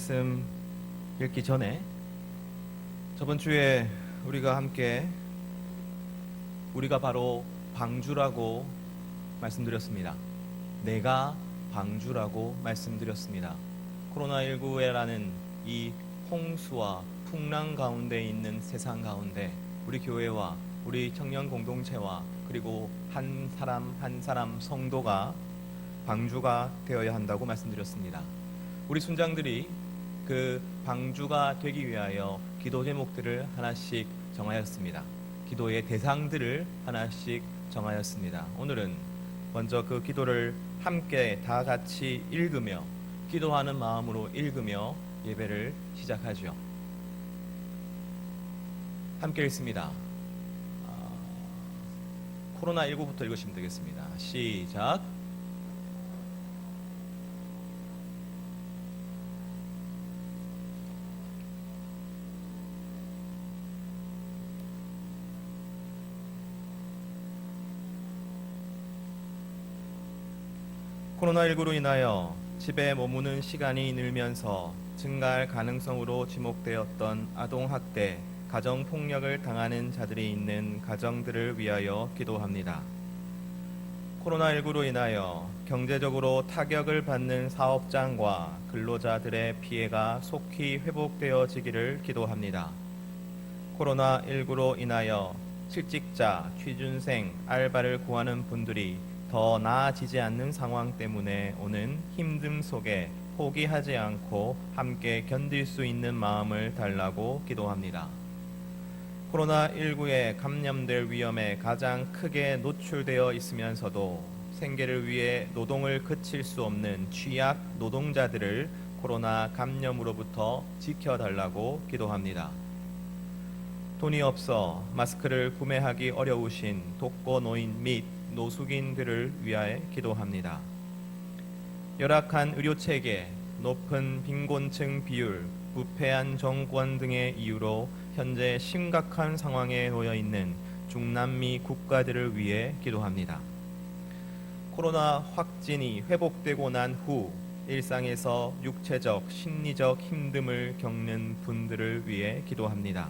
말씀 읽기 전에 저번 주에 우리가 함께 우리가 바로 방주라고 말씀드렸습니다. 내가 방주라고 말씀드렸습니다. 코로나19라는 이 홍수와 풍랑 가운데 있는 세상 가운데 우리 교회와 우리 청년 공동체와 그리고 한 사람 한 사람 성도가 방주가 되어야 한다고 말씀드렸습니다. 우리 순장들이 그 방주가 되기 위하여 기도 제목들을 하나씩 정하였습니다. 기도의 대상들을 하나씩 정하였습니다. 오늘은 먼저 그 기도를 함께 다 같이 읽으며 기도하는 마음으로 읽으며 예배를 시작하죠. 함께 읽습니다. 코로나19부터 읽으시면 되겠습니다. 시작. 코로나19로 인하여 집에 머무는 시간이 늘면서 증가할 가능성으로 지목되었던 아동학대, 가정폭력을 당하는 자들이 있는 가정들을 위하여 기도합니다. 코로나19로 인하여 경제적으로 타격을 받는 사업장과 근로자들의 피해가 속히 회복되어지기를 기도합니다. 코로나19로 인하여 실직자, 취준생, 알바를 구하는 분들이 더 나아지지 않는 상황 때문에 오는 힘듦 속에 포기하지 않고 함께 견딜 수 있는 마음을 달라고 기도합니다. 코로나19에 감염될 위험에 가장 크게 노출되어 있으면서도 생계를 위해 노동을 그칠 수 없는 취약 노동자들을 코로나 감염으로부터 지켜달라고 기도합니다. 돈이 없어 마스크를 구매하기 어려우신 독거노인 및 노숙인들을 위하여 기도합니다. 열악한 의료체계, 높은 빈곤층 비율, 부패한 정권 등의 이유로 현재 심각한 상황에 놓여 있는 중남미 국가들을 위해 기도합니다. 코로나 확진이 회복되고 난 후 일상에서 육체적, 심리적 힘듦을 겪는 분들을 위해 기도합니다.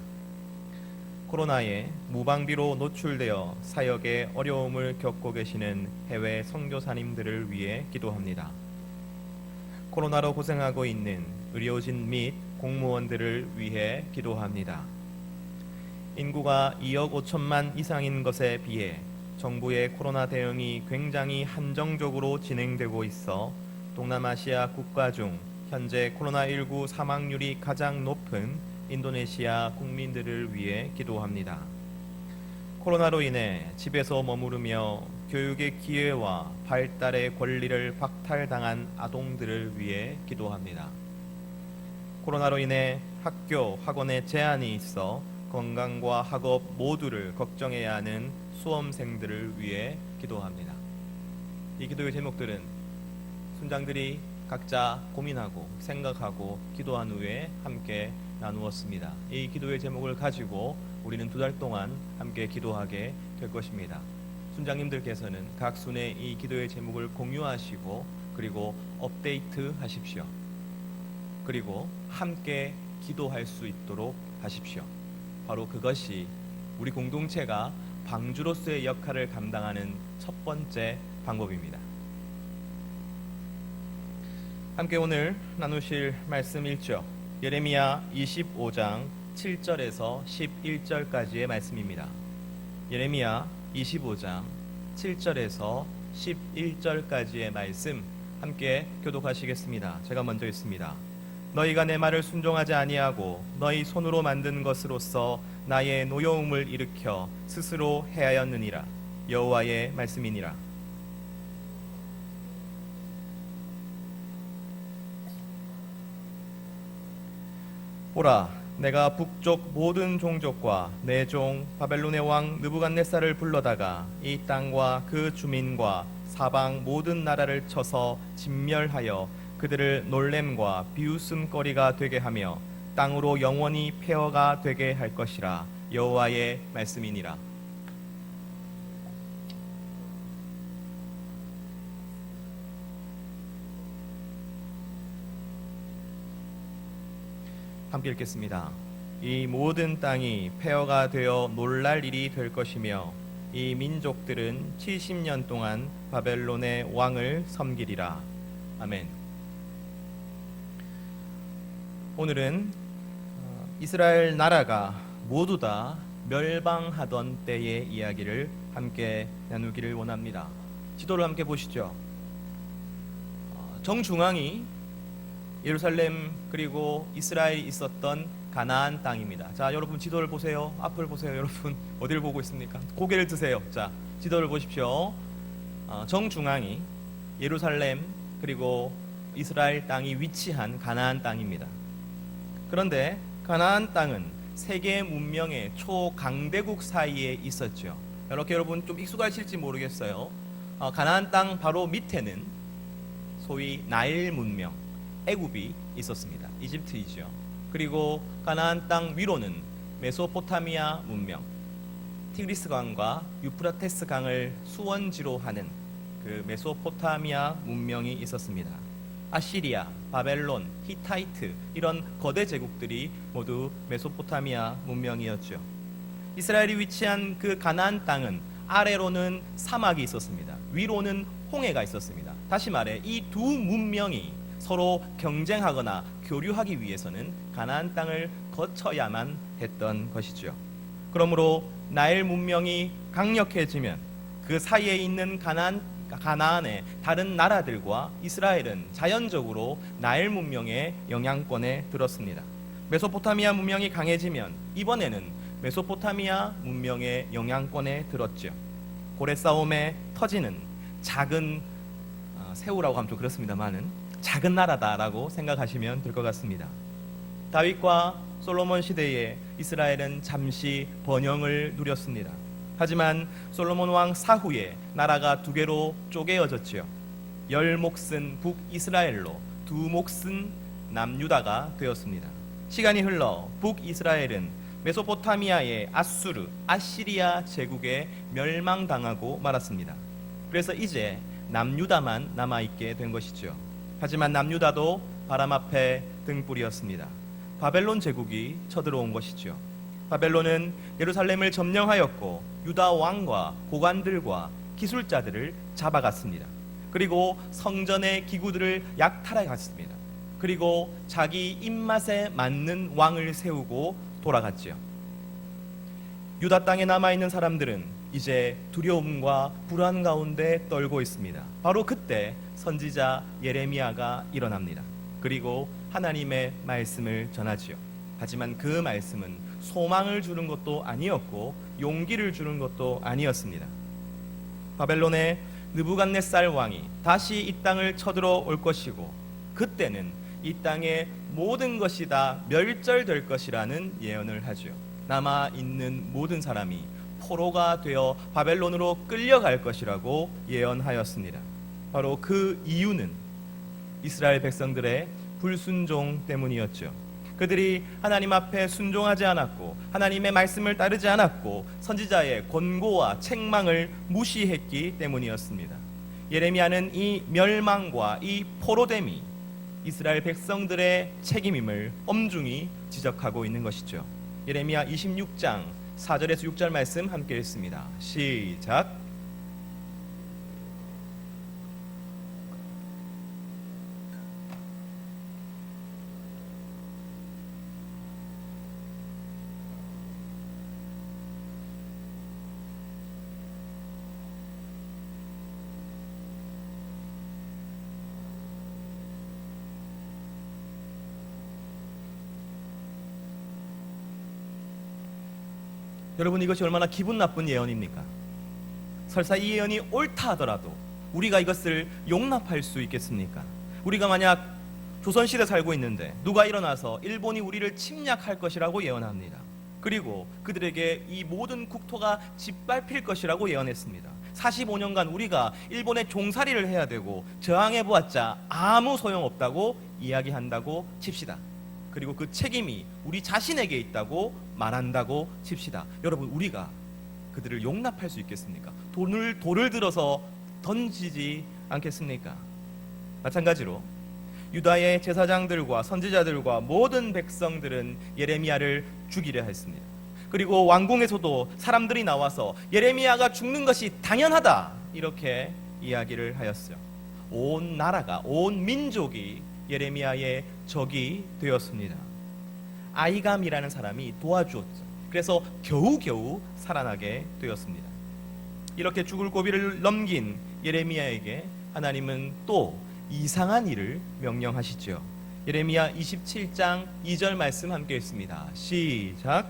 코로나에 무방비로 노출되어 사역에 어려움을 겪고 계시는 해외 선교사님들을 위해 기도합니다. 코로나로 고생하고 있는 의료진 및 공무원들을 위해 기도합니다. 인구가 2억 5천만 이상인 것에 비해 정부의 코로나 대응이 굉장히 한정적으로 진행되고 있어 동남아시아 국가 중 현재 코로나19 사망률이 가장 높은 인도네시아 국민들을 위해 기도합니다. 코로나로 인해 집에서 머무르며 교육의 기회와 발달의 권리를 박탈당한 아동들을 위해 기도합니다. 코로나로 인해 학교, 학원에 제한이 있어 건강과 학업 모두를 걱정해야 하는 수험생들을 위해 기도합니다. 이 기도의 제목들은 순장들이 각자 고민하고 생각하고 기도한 후에 함께 나누었습니다. 이 기도의 제목을 가지고 우리는 2달 동안 함께 기도하게 될 것입니다. 순장님들께서는 각 순에 이 기도의 제목을 공유하시고 그리고 업데이트 하십시오. 그리고 함께 기도할 수 있도록 하십시오. 바로 그것이 우리 공동체가 방주로서의 역할을 감당하는 첫 번째 방법입니다. 함께 오늘 나누실 말씀 1절 예레미야 25장 7절에서 11절까지의 말씀입니다. 예레미야 25장 7절에서 11절까지의 말씀 함께 교독하시겠습니다. 제가 먼저 읽습니다. 너희가 내 말을 순종하지 아니하고 너희 손으로 만든 것으로서 나의 노여움을 일으켜 스스로 해하였느니라. 여호와의 말씀이니라. 보라, 내가 북쪽 모든 종족과 내 종 바벨론의 왕 느부갓네살을 불러다가 이 땅과 그 주민과 사방 모든 나라를 쳐서 진멸하여 그들을 놀램과 비웃음거리가 되게 하며 땅으로 영원히 폐허가 되게 할 것이라. 여호와의 말씀이니라. 함께 읽겠습니다. 이 모든 땅이 폐허가 되어 놀랄 일이 될 것이며 이 민족들은 70년 동안 바벨론의 왕을 섬기리라. 아멘. 오늘은 이스라엘 나라가 모두 다 멸망하던 때의 이야기를 함께 나누기를 원합니다. 지도를 함께 보시죠. 정중앙이 예루살렘 그리고 이스라엘이 있었던 가나안 땅입니다. 자, 여러분 지도를 보세요. 앞을 보세요. 여러분 어디를 보고 있습니까? 고개를 드세요. 자, 지도를 보십시오. 정중앙이 예루살렘 그리고 이스라엘 땅이 위치한 가나안 땅입니다. 그런데 가나안 땅은 세계 문명의 초강대국 사이에 있었죠. 이렇게 여러분 좀 익숙하실지 모르겠어요. 가나안 땅 바로 밑에는 소위 나일 문명, 애굽이 있었습니다. 이집트이죠. 그리고 가나안 땅 위로는 메소포타미아 문명, 티그리스 강과 유프라테스 강을 수원지로 하는 그 메소포타미아 문명이 있었습니다. 아시리아, 바벨론, 히타이트 이런 거대 제국들이 모두 메소포타미아 문명이었죠. 이스라엘이 위치한 그 가나안 땅은 아래로는 사막이 있었습니다. 위로는 홍해가 있었습니다. 다시 말해 이 두 문명이 서로 경쟁하거나 교류하기 위해서는 가나안 땅을 거쳐야만 했던 것이죠. 그러므로 나일 문명이 강력해지면 그 사이에 있는 가나안의 다른 나라들과 이스라엘은 자연적으로 나일 문명의 영향권에 들었습니다. 메소포타미아 문명이 강해지면 이번에는 메소포타미아 문명의 영향권에 들었죠. 고래 싸움에 터지는 작은 새우라고 하면 좀 그렇습니다만은 작은 나라다라고 생각하시면 될 것 같습니다. 다윗과 솔로몬 시대에 이스라엘은 잠시 번영을 누렸습니다. 하지만 솔로몬 왕 사후에 나라가 두 개로 쪼개어졌지요. 10몫은 북이스라엘로 2몫은 남유다가 되었습니다. 시간이 흘러 북이스라엘은 메소포타미아의 아수르, 아시리아 제국에 멸망당하고 말았습니다. 그래서 이제 남유다만 남아있게 된 것이죠. 하지만 남유다도 바람 앞에 등불이었습니다. 바벨론 제국이 쳐들어온 것이죠. 바벨론은 예루살렘을 점령하였고 유다 왕과 고관들과 기술자들을 잡아갔습니다. 그리고 성전의 기구들을 약탈해갔습니다. 그리고 자기 입맛에 맞는 왕을 세우고 돌아갔지요. 유다 땅에 남아있는 사람들은 이제 두려움과 불안 가운데 떨고 있습니다. 바로 그때 선지자 예레미야가 일어납니다. 그리고 하나님의 말씀을 전하지요. 하지만 그 말씀은 소망을 주는 것도 아니었고 용기를 주는 것도 아니었습니다. 바벨론의 느부갓네살 왕이 다시 이 땅을 쳐들어올 것이고 그때는 이 땅의 모든 것이 다 멸절될 것이라는 예언을 하죠. 남아있는 모든 사람이 포로가 되어 바벨론으로 끌려갈 것이라고 예언하였습니다. 바로 그 이유는 이스라엘 백성들의 불순종 때문이었죠. 그들이 하나님 앞에 순종하지 않았고 하나님의 말씀을 따르지 않았고 선지자의 권고와 책망을 무시했기 때문이었습니다. 예레미야는 이 멸망과 이 포로됨이 이스라엘 백성들의 책임임을 엄중히 지적하고 있는 것이죠. 예레미야 26장 4절에서 6절 말씀 함께 읽습니다. 시작. 여러분 이것이 얼마나 기분 나쁜 예언입니까? 설사 이 예언이 옳다 하더라도 우리가 이것을 용납할 수 있겠습니까? 우리가 만약 조선시대 살고 있는데 누가 일어나서 일본이 우리를 침략할 것이라고 예언합니다. 그리고 그들에게 이 모든 국토가 짓밟힐 것이라고 예언했습니다. 45년간 우리가 일본의 종살이를 해야 되고 저항해보았자 아무 소용없다고 이야기한다고 칩시다. 그리고 그 책임이 우리 자신에게 있다고 말한다고 칩시다. 여러분 우리가 그들을 용납할 수 있겠습니까? 돌을 들어서 던지지 않겠습니까? 마찬가지로 유다의 제사장들과 선지자들과 모든 백성들은 예레미야를 죽이려 했습니다. 그리고 왕궁에서도 사람들이 나와서 예레미야가 죽는 것이 당연하다 이렇게 이야기를 하였어요. 온 나라가, 온 민족이 예레미야의 적이 되었습니다. 아이감이라는 사람이 도와주었죠. 그래서 겨우겨우 살아나게 되었습니다. 이렇게 죽을 고비를 넘긴 예레미야에게 하나님은 또 이상한 일을 명령하시죠. 예레미야 27장 2절 말씀 함께 읽습니다. 시작.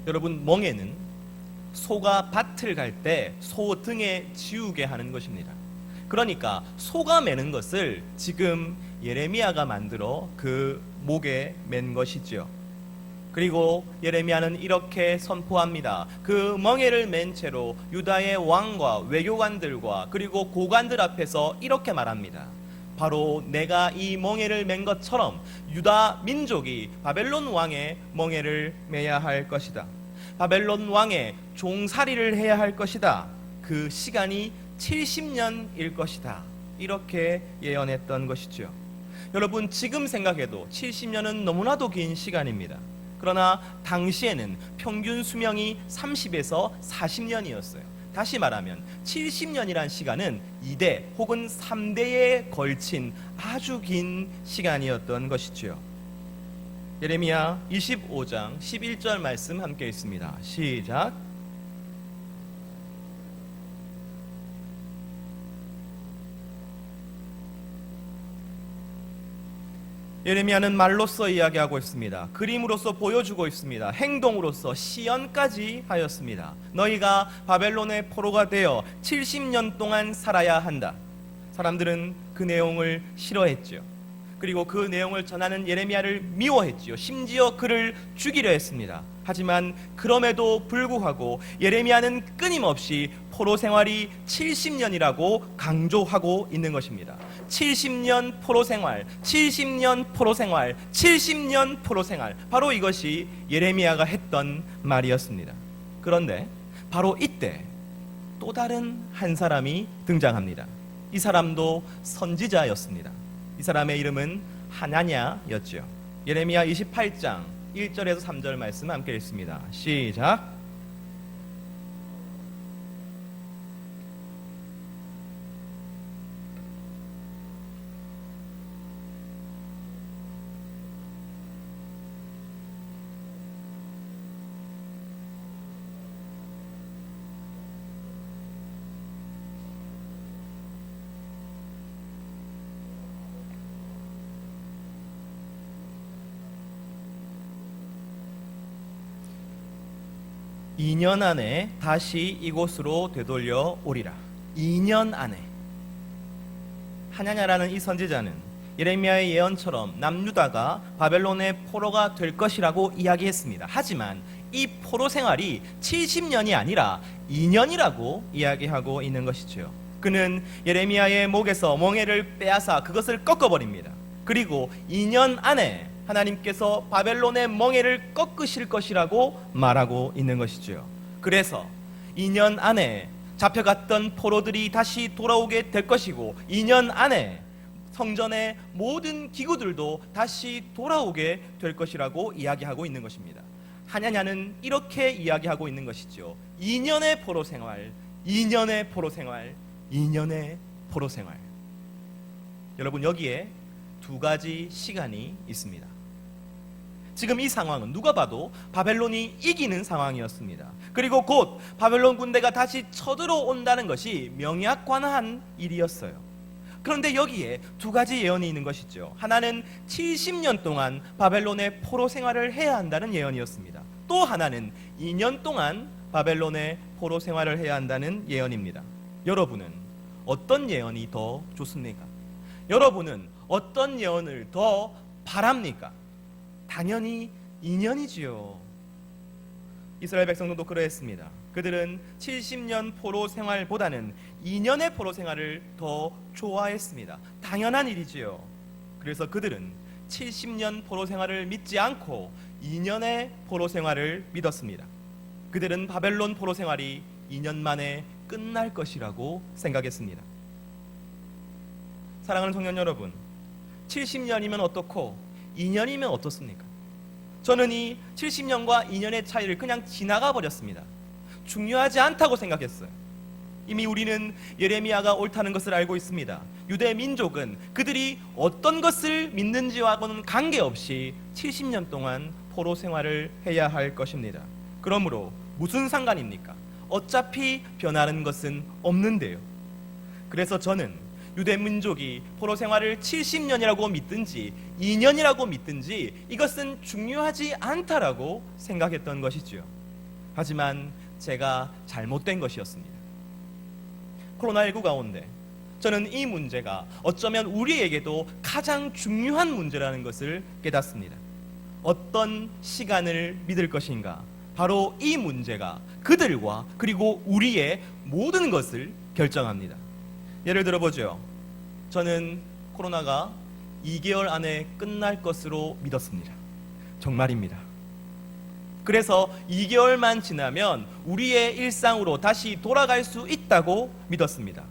여러분, 멍에는 소가 밭을 갈 때 소 등에 지우게 하는 것입니다. 그러니까 소가 매는 것을 지금 예레미야가 만들어 그 목에 맨 것이지요. 그리고 예레미야는 이렇게 선포합니다. 그 멍에를 맨 채로 유다의 왕과 외교관들과 그리고 고관들 앞에서 이렇게 말합니다. 바로 내가 이 멍에를 맨 것처럼 유다 민족이 바벨론 왕의 멍에를 매야 할 것이다. 바벨론 왕의 종살이를 해야 할 것이다. 그 시간이 70년일 것이다. 이렇게 예언했던 것이죠. 여러분, 지금 생각해도 70년은 너무나도 긴 시간입니다. 그러나 당시에는 평균 수명이 30에서 40년이었어요. 다시 말하면 70년이란 시간은 2대 혹은 3대에 걸친 아주 긴 시간이었던 것이지요. 예레미야 25장 11절 말씀 함께 있습니다. 시작. 예레미야는 말로써 이야기하고 있습니다. 그림으로써 보여주고 있습니다. 행동으로써 시연까지 하였습니다. 너희가 바벨론의 포로가 되어 70년 동안 살아야 한다. 사람들은 그 내용을 싫어했죠. 그리고 그 내용을 전하는 예레미야를 미워했지요. 심지어 그를 죽이려 했습니다. 하지만 그럼에도 불구하고 예레미야는 끊임없이 포로 생활이 70년이라고 강조하고 있는 것입니다. 70년 포로 생활, 70년 포로 생활, 70년 포로 생활. 바로 이것이 예레미야가 했던 말이었습니다. 그런데 바로 이때 또 다른 한 사람이 등장합니다. 이 사람도 선지자였습니다. 이 사람의 이름은 하나냐였죠. 예레미야 28장 1절에서 3절 말씀 함께 읽습니다. 시작. (2년) 안에 다시 이곳으로 되돌려 오리라. 2년 안에. 하냐냐라는 이 선지자는 예레미야의 예언처럼 남유다가 바벨론의 포로가 될 것이라고 이야기했습니다. 하지만 이 포로 생활이 70년이 아니라 2년이라고 이야기하고 있는 것이죠. 그는 예레미야의 목에서 멍에를 빼앗아 그것을 꺾어버립니다. 그리고 2년 안에 하나님께서 바벨론의 멍에를 꺾으실 것이라고 말하고 있는 것이죠. 그래서 2년 안에 잡혀갔던 포로들이 다시 돌아오게 될 것이고 2년 안에 성전의 모든 기구들도 다시 돌아오게 될 것이라고 이야기하고 있는 것입니다. 하냐냐는 이렇게 이야기하고 있는 것이죠. 2년의 포로 생활, 2년의 포로 생활, 2년의 포로 생활. 여러분, 여기에 두 가지 시간이 있습니다. 지금 이 상황은 누가 봐도 바벨론이 이기는 상황이었습니다. 그리고 곧 바벨론 군대가 다시 쳐들어온다는 것이 명약관한 일이었어요. 그런데 여기에 두 가지 예언이 있는 것이죠. 하나는 70년 동안 바벨론의 포로 생활을 해야 한다는 예언이었습니다. 또 하나는 2년 동안 바벨론의 포로 생활을 해야 한다는 예언입니다. 여러분은 어떤 예언이 더 좋습니까? 여러분은 어떤 예언을 더 바랍니까? 당연히 2년이지요. 이스라엘 백성들도 그러했습니다. 그들은 70년 포로 생활보다는 2년의 포로 생활을 더 좋아했습니다. 당연한 일이지요. 그래서 그들은 70년 포로 생활을 믿지 않고 2년의 포로 생활을 믿었습니다. 그들은 바벨론 포로 생활이 2년 만에 끝날 것이라고 생각했습니다. 사랑하는 청년 여러분, 70년이면 어떻고 2년이면 어떻습니까? 저는 이 70년과 2년의 차이를 그냥 지나가 버렸습니다. 중요하지 않다고 생각했어요. 이미 우리는 예레미야가 옳다는 것을 알고 있습니다. 유대 민족은 그들이 어떤 것을 믿는지와는 관계없이 70년 동안 포로 생활을 해야 할 것입니다. 그러므로 무슨 상관입니까? 어차피 변하는 것은 없는데요. 그래서 저는 유대 민족이 포로 생활을 70년이라고 믿든지 2년이라고 믿든지 이것은 중요하지 않다라고 생각했던 것이지요. 하지만 제가 잘못된 것이었습니다. 코로나19 가운데 저는 이 문제가 어쩌면 우리에게도 가장 중요한 문제라는 것을 깨닫습니다. 어떤 시간을 믿을 것인가? 바로 이 문제가 그들과 그리고 우리의 모든 것을 결정합니다. 예를 들어보죠. 저는 코로나가 2개월 안에 끝날 것으로 믿었습니다. 정말입니다. 그래서 2개월만 지나면 우리의 일상으로 다시 돌아갈 수 있다고 믿었습니다.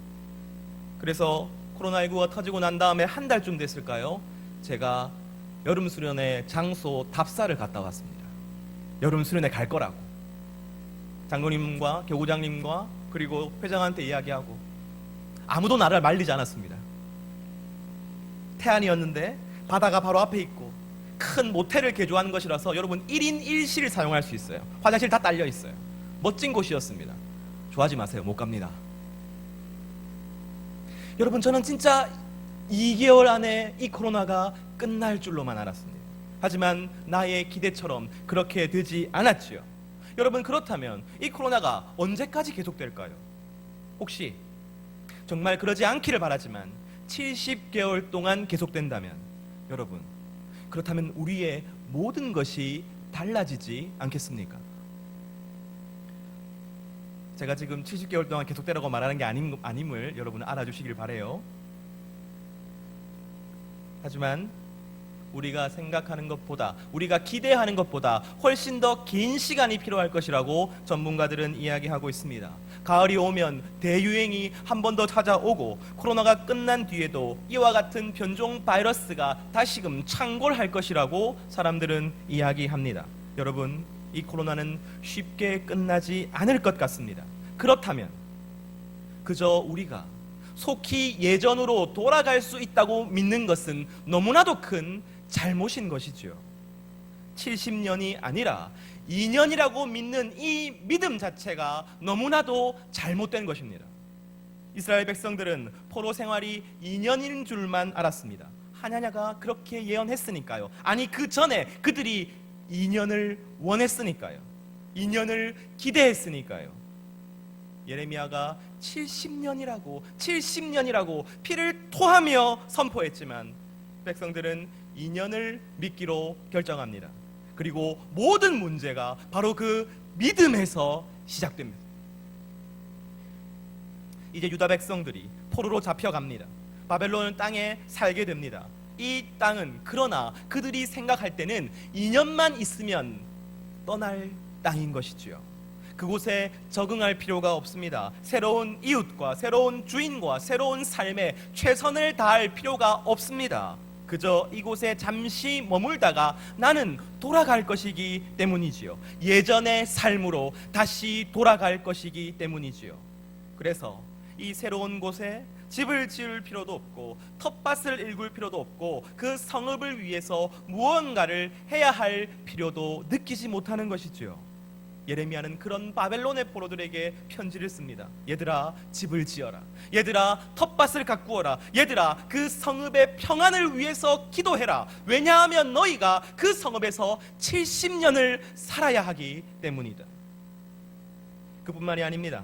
그래서 코로나19가 터지고 난 다음에 한 달쯤 됐을까요? 제가 여름 수련회 장소 답사를 갔다 왔습니다. 여름 수련회 갈 거라고 장로님과 교구장님과 그리고 회장한테 이야기하고 아무도 나를 말리지 않았습니다. 태안이었는데 바다가 바로 앞에 있고 큰 모텔을 개조하는 것이라서 여러분 1인 1실 사용할 수 있어요. 화장실 다 딸려 있어요. 멋진 곳이었습니다. 좋아하지 마세요. 못 갑니다. 여러분 저는 진짜 2개월 안에 이 코로나가 끝날 줄로만 알았습니다. 하지만 나의 기대처럼 그렇게 되지 않았지요. 여러분 그렇다면 이 코로나가 언제까지 계속될까요? 혹시 정말 그러지 않기를 바라지만 70개월 동안 계속된다면 여러분 그렇다면 우리의 모든 것이 달라지지 않겠습니까? 제가 지금 70개월 동안 계속되라고 말하는 게 아님을 여러분 알아주시길 바라요. 하지만 우리가 생각하는 것보다 우리가 기대하는 것보다 훨씬 더 긴 시간이 필요할 것이라고 전문가들은 이야기하고 있습니다. 가을이 오면 대유행이 한 번 더 찾아오고 코로나가 끝난 뒤에도 이와 같은 변종 바이러스가 다시금 창궐할 것이라고 사람들은 이야기합니다. 여러분 이 코로나는 쉽게 끝나지 않을 것 같습니다. 그렇다면 그저 우리가 속히 예전으로 돌아갈 수 있다고 믿는 것은 너무나도 큰 잘못인 것이죠. 70년이 아니라 2년이라고 믿는 이 믿음 자체가 너무나도 잘못된 것입니다. 이스라엘 백성들은 포로 생활이 2년인 줄만 알았습니다. 하냐냐가 그렇게 예언했으니까요. 아니 그 전에 그들이 2년을 원했으니까요. 2년을 기대했으니까요. 예레미야가 70년이라고 피를 토하며 선포했지만 백성들은 2년을 믿기로 결정합니다. 그리고 모든 문제가 바로 그 믿음에서 시작됩니다. 이제 유다 백성들이 포로로 잡혀갑니다. 바벨론 땅에 살게 됩니다. 이 땅은 그러나 그들이 생각할 때는 2년만 있으면 떠날 땅인 것이지요. 그곳에 적응할 필요가 없습니다. 새로운 이웃과 새로운 주인과 새로운 삶에 최선을 다할 필요가 없습니다. 그저 이곳에 잠시 머물다가 나는 돌아갈 것이기 때문이지요. 예전의 삶으로 다시 돌아갈 것이기 때문이지요. 그래서 이 새로운 곳에 집을 지을 필요도 없고 텃밭을 일굴 필요도 없고 그 성읍을 위해서 무언가를 해야 할 필요도 느끼지 못하는 것이지요. 예레미야는 그런 바벨론의 포로들에게 편지를 씁니다. 얘들아 집을 지어라. 얘들아 텃밭을 가꾸어라. 얘들아 그 성읍의 평안을 위해서 기도해라. 왜냐하면 너희가 그 성읍에서 70년을 살아야 하기 때문이다. 그뿐만이 아닙니다.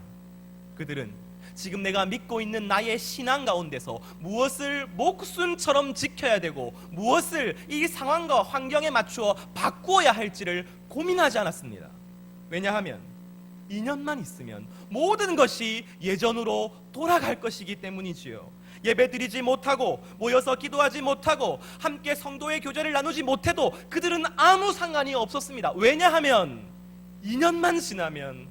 그들은 지금 내가 믿고 있는 나의 신앙 가운데서 무엇을 목숨처럼 지켜야 되고 무엇을 이 상황과 환경에 맞추어 바꾸어야 할지를 고민하지 않았습니다. 왜냐하면 2년만 있으면 모든 것이 예전으로 돌아갈 것이기 때문이지요. 예배드리지 못하고 모여서 기도하지 못하고 함께 성도의 교제를 나누지 못해도 그들은 아무 상관이 없었습니다. 왜냐하면 2년만 지나면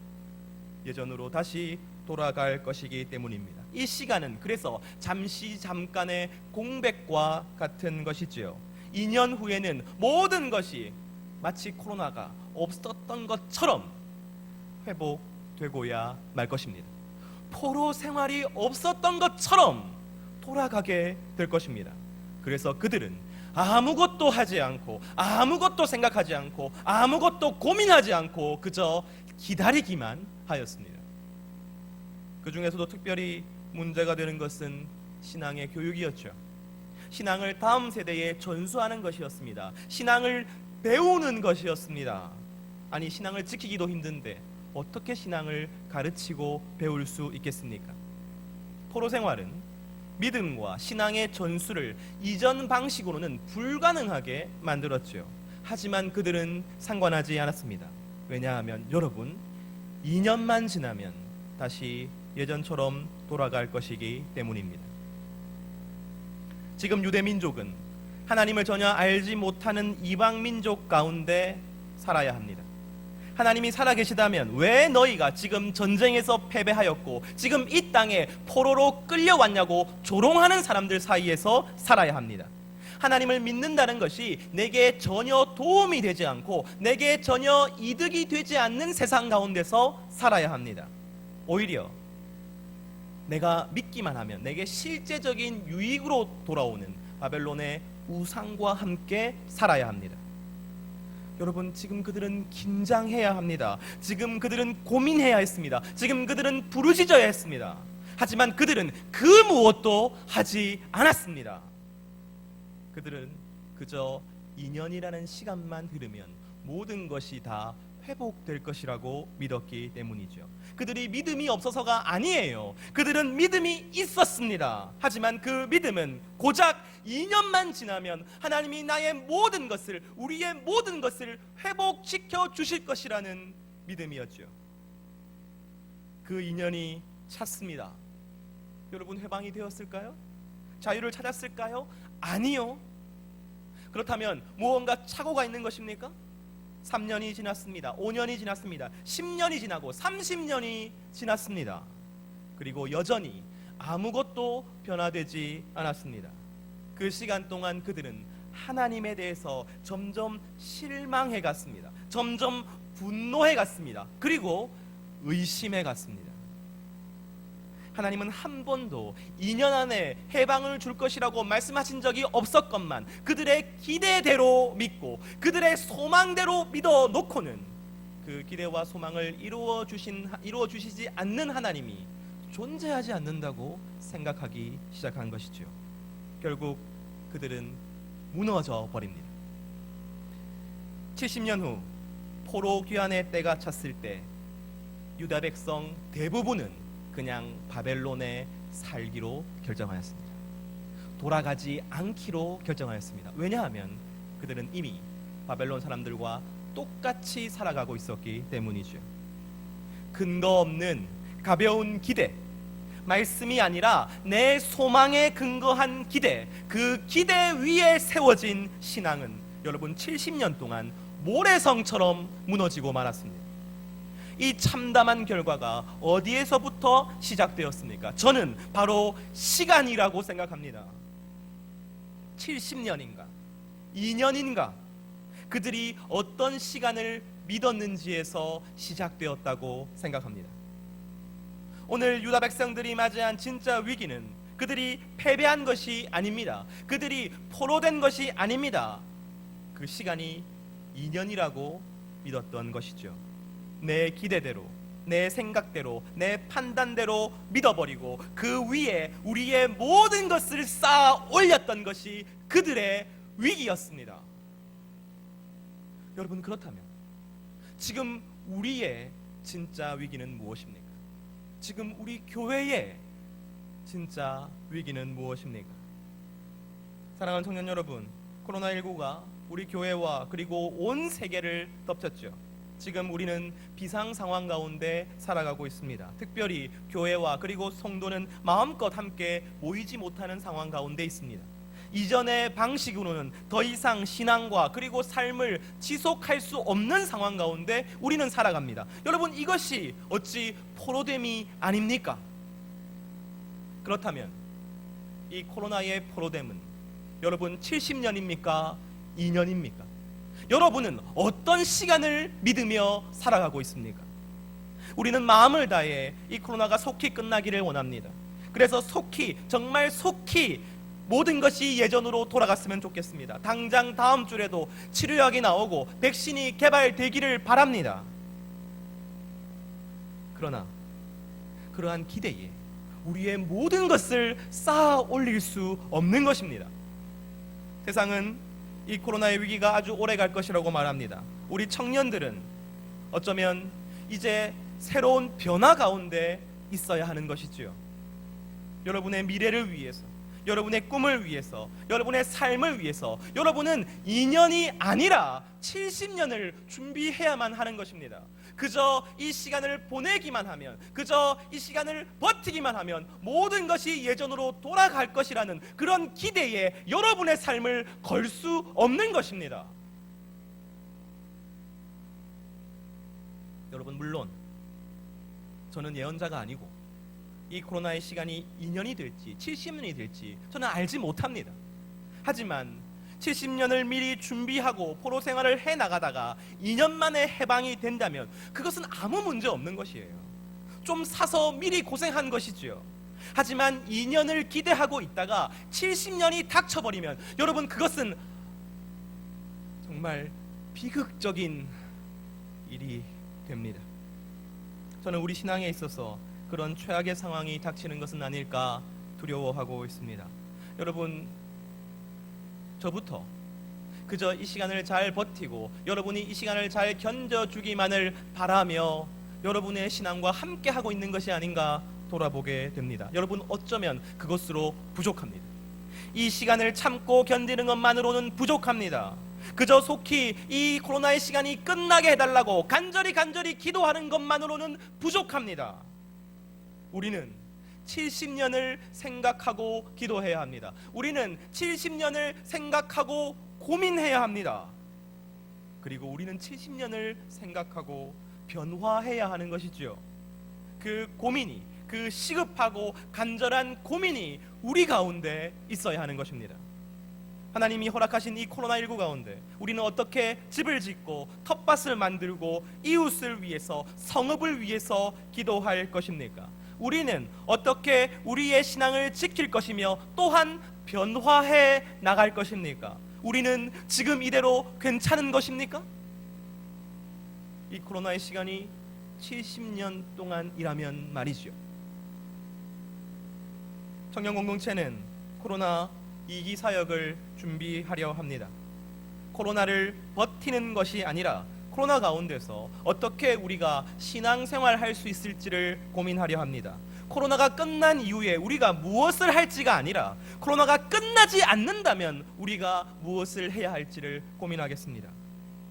예전으로 다시 돌아갈 것이기 때문입니다. 이 시간은 그래서 잠깐의 공백과 같은 것이지요. 2년 후에는 모든 것이 마치 코로나가 없었던 것처럼 회복되고야 말 것입니다. 포로 생활이 없었던 것처럼 돌아가게 될 것입니다. 그래서 그들은 아무것도 하지 않고 아무것도 생각하지 않고 아무것도 고민하지 않고 그저 기다리기만 하였습니다. 그 중에서도 특별히 문제가 되는 것은 신앙의 교육이었죠. 신앙을 다음 세대에 전수하는 것이었습니다. 신앙을 배우는 것이었습니다. 아니, 신앙을 지키기도 힘든데 어떻게 신앙을 가르치고 배울 수 있겠습니까? 포로 생활은 믿음과 신앙의 전수를 이전 방식으로는 불가능하게 만들었죠. 하지만 그들은 상관하지 않았습니다. 왜냐하면 여러분, 2년만 지나면 다시 예전처럼 돌아갈 것이기 때문입니다. 지금 유대 민족은 하나님을 전혀 알지 못하는 이방 민족 가운데 살아야 합니다. 하나님이 살아계시다면 왜 너희가 지금 전쟁에서 패배하였고 지금 이 땅에 포로로 끌려왔냐고 조롱하는 사람들 사이에서 살아야 합니다. 하나님을 믿는다는 것이 내게 전혀 도움이 되지 않고 내게 전혀 이득이 되지 않는 세상 가운데서 살아야 합니다. 오히려 내가 믿기만 하면 내게 실제적인 유익으로 돌아오는 바벨론의 우상과 함께 살아야 합니다. 여러분, 지금 그들은 긴장해야 합니다. 지금 그들은 고민해야 했습니다. 지금 그들은 부르짖어야 했습니다. 하지만 그들은 그 무엇도 하지 않았습니다. 그들은 그저 2년이라는 시간만 흐르면 모든 것이 다 회복될 것이라고 믿었기 때문이죠. 그들이 믿음이 없어서가 아니에요. 그들은 믿음이 있었습니다. 하지만 그 믿음은 고작 2년만 지나면 하나님이 나의 모든 것을, 우리의 모든 것을 회복시켜 주실 것이라는 믿음이었죠. 그 2년이 찼습니다. 여러분, 회방이 되었을까요? 자유를 찾았을까요? 아니요. 그렇다면 무언가 착오가 있는 것입니까? 3년이 지났습니다. 5년이 지났습니다. 10년이 지나고 30년이 지났습니다. 그리고 여전히 아무것도 변화되지 않았습니다. 그 시간 동안 그들은 하나님에 대해서 점점 실망해 갔습니다. 점점 분노해 갔습니다. 그리고 의심해 갔습니다. 하나님은 한 번도 2년 안에 해방을 줄 것이라고 말씀하신 적이 없었건만 그들의 기대대로 믿고 그들의 소망대로 믿어 놓고는 그 기대와 소망을 이루어 주시지 않는 하나님이 존재하지 않는다고 생각하기 시작한 것이죠. 결국 그들은 무너져 버립니다. 70년 후 포로 귀환의 때가 찼을 때 유다 백성 대부분은 그냥 바벨론에 살기로 결정하였습니다. 돌아가지 않기로 결정하였습니다. 왜냐하면 그들은 이미 바벨론 사람들과 똑같이 살아가고 있었기 때문이죠. 근거 없는 가벼운 기대, 말씀이 아니라 내 소망에 근거한 기대, 그 기대 위에 세워진 신앙은 여러분 70년 동안 모래성처럼 무너지고 말았습니다. 이 참담한 결과가 어디에서부터 시작되었습니까? 저는 바로 시간이라고 생각합니다. 70년인가 2년인가 그들이 어떤 시간을 믿었는지에서 시작되었다고 생각합니다. 오늘 유다 백성들이 맞이한 진짜 위기는 그들이 패배한 것이 아닙니다. 그들이 포로된 것이 아닙니다. 그 시간이 2년이라고 믿었던 것이죠. 내 기대대로, 내 생각대로, 내 판단대로 믿어버리고 그 위에 우리의 모든 것을 쌓아 올렸던 것이 그들의 위기였습니다. 여러분, 그렇다면 지금 우리의 진짜 위기는 무엇입니까? 지금 우리 교회의 진짜 위기는 무엇입니까? 사랑하는 청년 여러분, 코로나19가 우리 교회와 그리고 온 세계를 덮쳤죠. 지금 우리는 비상 상황 가운데 살아가고 있습니다. 특별히 교회와 그리고 성도는 마음껏 함께 모이지 못하는 상황 가운데 있습니다. 이전의 방식으로는 더 이상 신앙과 그리고 삶을 지속할 수 없는 상황 가운데 우리는 살아갑니다. 여러분, 이것이 어찌 포로됨이 아닙니까? 그렇다면 이 코로나의 포로됨은 여러분 70년입니까? 2년입니까? 여러분은 어떤 시간을 믿으며 살아가고 있습니까? 우리는 마음을 다해 이 코로나가 속히 끝나기를 원합니다. 그래서 속히, 정말 속히 모든 것이 예전으로 돌아갔으면 좋겠습니다. 당장 다음 주에도 치료약이 나오고 백신이 개발되기를 바랍니다. 그러나 그러한 기대에 우리의 모든 것을 쌓아 올릴 수 없는 것입니다. 세상은 이 코로나의 위기가 아주 오래 갈 것이라고 말합니다. 우리 청년들은 어쩌면 이제 새로운 변화 가운데 있어야 하는 것이지요. 여러분의 미래를 위해서, 여러분의 꿈을 위해서, 여러분의 삶을 위해서 여러분은 2년이 아니라 70년을 준비해야만 하는 것입니다. 그저 이 시간을 보내기만 하면, 그저 이 시간을 버티기만 하면 모든 것이 예전으로 돌아갈 것이라는 그런 기대에 여러분의 삶을 걸 수 없는 것입니다. 여러분, 물론 저는 예언자가 아니고 이 코로나의 시간이 2년이 될지 70년이 될지 저는 알지 못합니다. 하지만 70년을 미리 준비하고 포로 생활을 해나가다가 2년 만에 해방이 된다면 그것은 아무 문제 없는 것이에요. 좀 사서 미리 고생한 것이지요. 하지만 2년을 기대하고 있다가 70년이 닥쳐버리면 여러분, 그것은 정말 비극적인 일이 됩니다. 저는 우리 신앙에 있어서 그런 최악의 상황이 닥치는 것은 아닐까 두려워하고 있습니다. 여러분, 저부터 그저 이 시간을 잘 버티고 여러분이 이 시간을 잘 견뎌주기만을 바라며 여러분의 신앙과 함께 하고 있는 것이 아닌가 돌아보게 됩니다. 여러분, 어쩌면 그것으로 부족합니다. 이 시간을 참고 견디는 것만으로는 부족합니다. 그저 속히 이 코로나의 시간이 끝나게 해달라고 간절히 기도하는 것만으로는 부족합니다. 우리는 70년을 생각하고 기도해야 합니다. 우리는 70년을 생각하고 고민해야 합니다. 그리고 우리는 70년을 생각하고 변화해야 하는 것이지요. 그 고민이, 그 시급하고 간절한 고민이 우리 가운데 있어야 하는 것입니다. 하나님이 허락하신 이 코로나19 가운데 우리는 어떻게 집을 짓고 텃밭을 만들고 이웃을 위해서, 성읍을 위해서 기도할 것입니까? 우리는 어떻게 우리의 신앙을 지킬 것이며 또한 변화해 나갈 것입니까? 우리는 지금 이대로 괜찮은 것입니까? 이 코로나의 시간이 70년 동안이라면 말이죠. 청년 공동체는 코로나 2기 사역을 준비하려 합니다. 코로나를 버티는 것이 아니라 코로나 가운데서 어떻게 우리가 신앙생활 할 수 있을지를 고민하려 합니다. 코로나가 끝난 이후에 우리가 무엇을 할지가 아니라 코로나가 끝나지 않는다면 우리가 무엇을 해야 할지를 고민하겠습니다.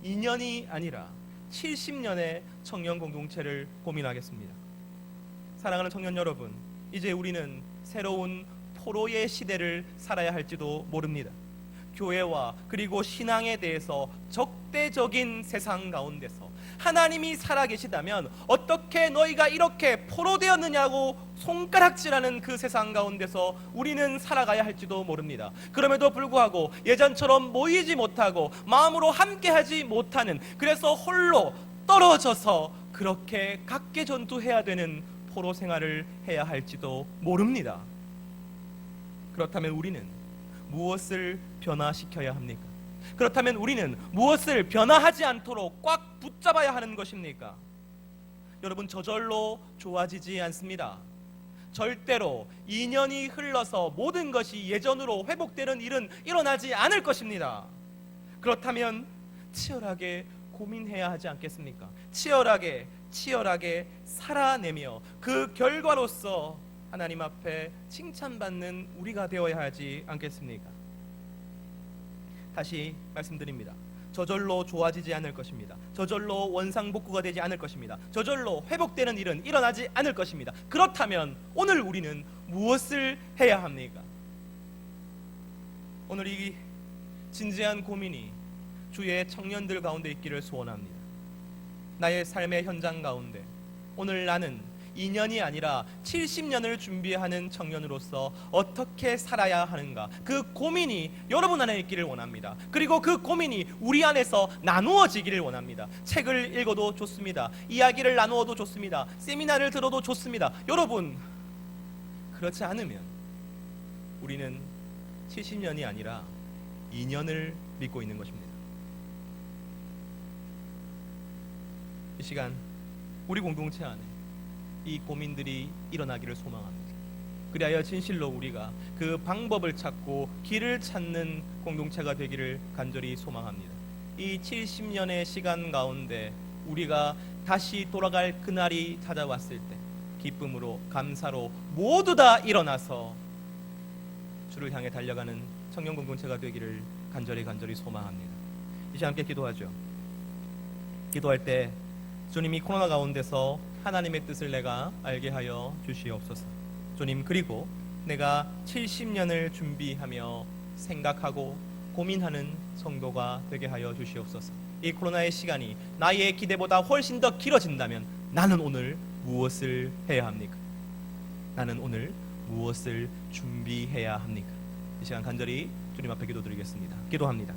2년이 아니라 70년의 청년 공동체를 고민하겠습니다. 사랑하는 청년 여러분, 이제 우리는 새로운 포로의 시대를 살아야 할지도 모릅니다. 교회와 그리고 신앙에 대해서 적대적인 세상 가운데서 하나님이 살아계시다면 어떻게 너희가 이렇게 포로되었느냐고 손가락질하는 그 세상 가운데서 우리는 살아가야 할지도 모릅니다. 그럼에도 불구하고 예전처럼 모이지 못하고 마음으로 함께하지 못하는, 그래서 홀로 떨어져서 그렇게 각계 전투해야 되는 포로 생활을 해야 할지도 모릅니다. 그렇다면 우리는 무엇을 변화시켜야 합니까? 그렇다면 우리는 무엇을 변화하지 않도록 꽉 붙잡아야 하는 것입니까? 여러분, 저절로 좋아지지 않습니다. 절대로 2년이 흘러서 모든 것이 예전으로 회복되는 일은 일어나지 않을 것입니다. 그렇다면 치열하게 고민해야 하지 않겠습니까? 치열하게 살아내며 그 결과로서 하나님 앞에 칭찬받는 우리가 되어야 하지 않겠습니까? 다시 말씀드립니다. 저절로 좋아지지 않을 것입니다. 저절로 원상복구가 되지 않을 것입니다. 저절로 회복되는 일은 일어나지 않을 것입니다. 그렇다면 오늘 우리는 무엇을 해야 합니까? 오늘 이 진지한 고민이 주의 청년들 가운데 있기를 소원합니다. 나의 삶의 현장 가운데 오늘 나는 2년이 아니라 70년을 준비하는 청년으로서 어떻게 살아야 하는가, 그 고민이 여러분 안에 있기를 원합니다. 그리고 그 고민이 우리 안에서 나누어지기를 원합니다. 책을 읽어도 좋습니다. 이야기를 나누어도 좋습니다. 세미나를 들어도 좋습니다. 여러분, 그렇지 않으면 우리는 70년이 아니라 2년을 믿고 있는 것입니다. 이 시간 우리 공동체 안에 이 고민들이 일어나기를 소망합니다. 그리하여 진실로 우리가 그 방법을 찾고 길을 찾는 공동체가 되기를 간절히 소망합니다. 이 70년의 시간 가운데 우리가 다시 돌아갈 그날이 찾아왔을 때 기쁨으로, 감사로 모두 다 일어나서 주를 향해 달려가는 청년 공동체가 되기를 간절히 소망합니다. 이 시간 함께 기도하죠. 기도할 때 주님이 코로나 가운데서 하나님의 뜻을 내가 알게 하여 주시옵소서. 주님, 그리고 내가 70년을 준비하며 생각하고 고민하는 성도가 되게 하여 주시옵소서. 이 코로나의 시간이 나의 기대보다 훨씬 더 길어진다면 나는 오늘 무엇을 해야 합니까? 나는 오늘 무엇을 준비해야 합니까? 이 시간 간절히 주님 앞에 기도드리겠습니다. 기도합니다.